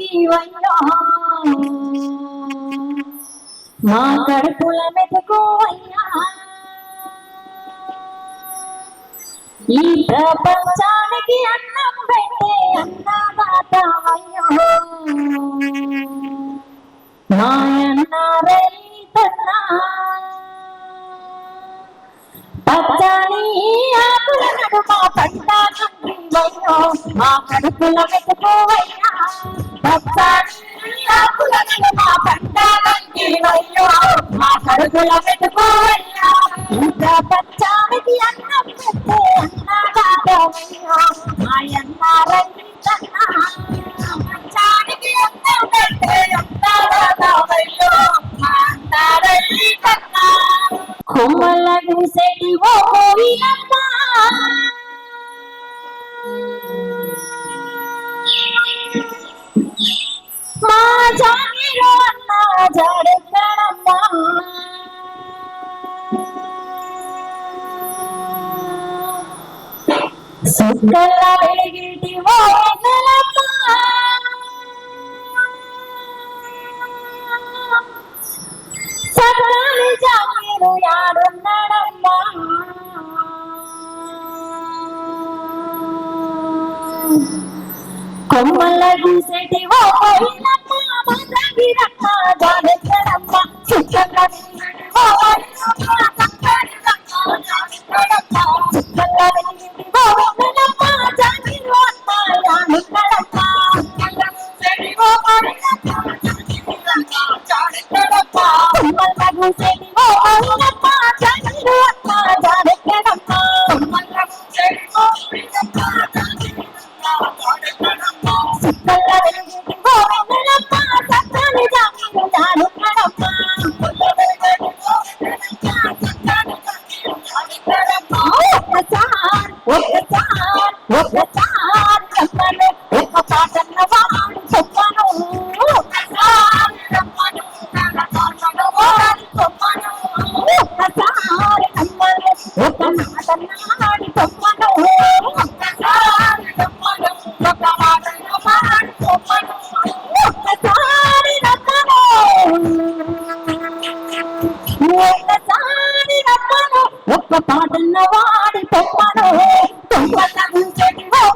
వయ్యో మా కడుపుల మెతుకు అయ్యా ఈ ప్రపంచానికి అన్నం పెట్టే అన్నదాత అయ్యో మాయన్న రైతన్నా పచ్చని ఆకుల నడుమ పంట కంటివయ్యో మా కడుపుల మెతుకువయ్యా పచ్చని ఆకుల నడుమ పంట కంటివయ్యో మా కడుపుల మెతుకువయ్యా ఇంత పచ్చానికి అన్నం పెట్టే అన్నదాతవయ్యో మాయన్న రైతన్నా పచ్చానికి అన్నం పెట్టే అన్నదాతవయ్యో మా అన్న రైతన్నా కొమ్మల గుసెటి ఓ కోయిలమ్మ మా జాగిరో అన్న జడెక్కడమ్మ సుక్కల వెలిగిటి ఓ వెన్నెలమ్మ సన్నాలి జాగిరు యాడున్నాడమ్మా కొమ్మల గూసెటి ఓ కోయిలమ్మ మా జాగిరమ్మ జాడెక్కడమ్మ సుక్కల వెలిగిటి ఓ వెన్నెలమ్మ సుక్కల వెలిగిటి ఓ వెన్నెలమ్మ జాగిరు అన్న యాడున్నాడమ్మ ఓ కోయిలమ్మ కొమ్మల గూసెటి ఓ కోయిలమ్మ జాగిరు అన్న జాడెక్కడమ్మ సుక్కల వెలిగిటి ఓ వెన్నెలమ్మ సక్కని జాగిరు యాడున్నాడమ్మ ఒక్కసారి రమ్మను ఒక్క పాటన్న వాడి చెప్పను ఒక్కసారి రమ్మను వాడి చెప్పను ఒక్కసారి రమ్మను ఒక మాటన్న వాడి చెప్పను ఒక్కసారి రమ్మను ఒక మాటన్న వాడి చెప్పను ఒక్కసారి రమ్మను ఒక్కసారి రమ్మను ఒక్క పాటన్న వాడి చెప్పను కొమ్మల గుంచెటి ఓ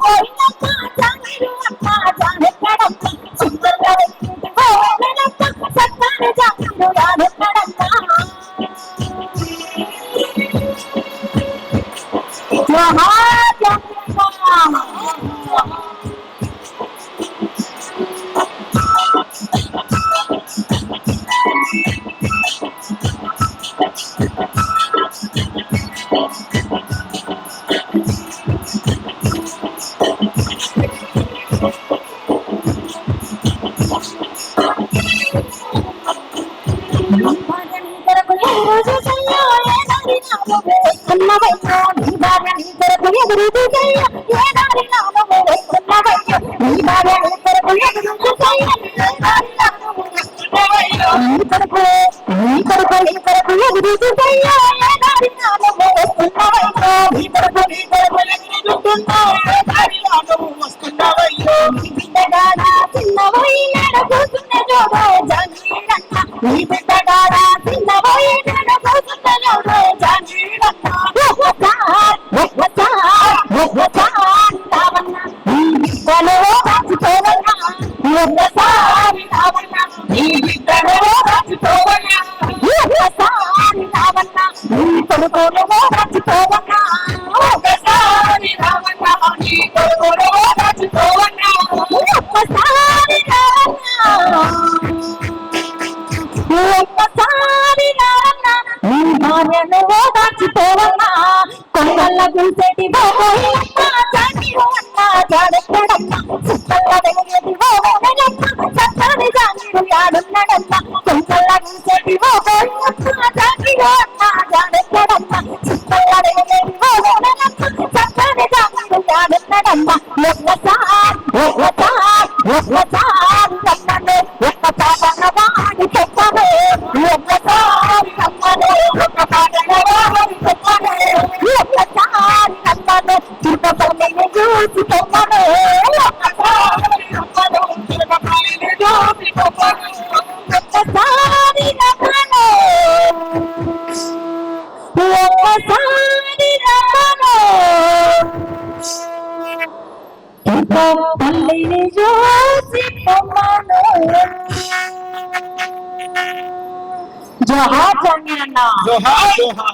జోహార్ జానీ అన్న. జోహార్ జోహార్.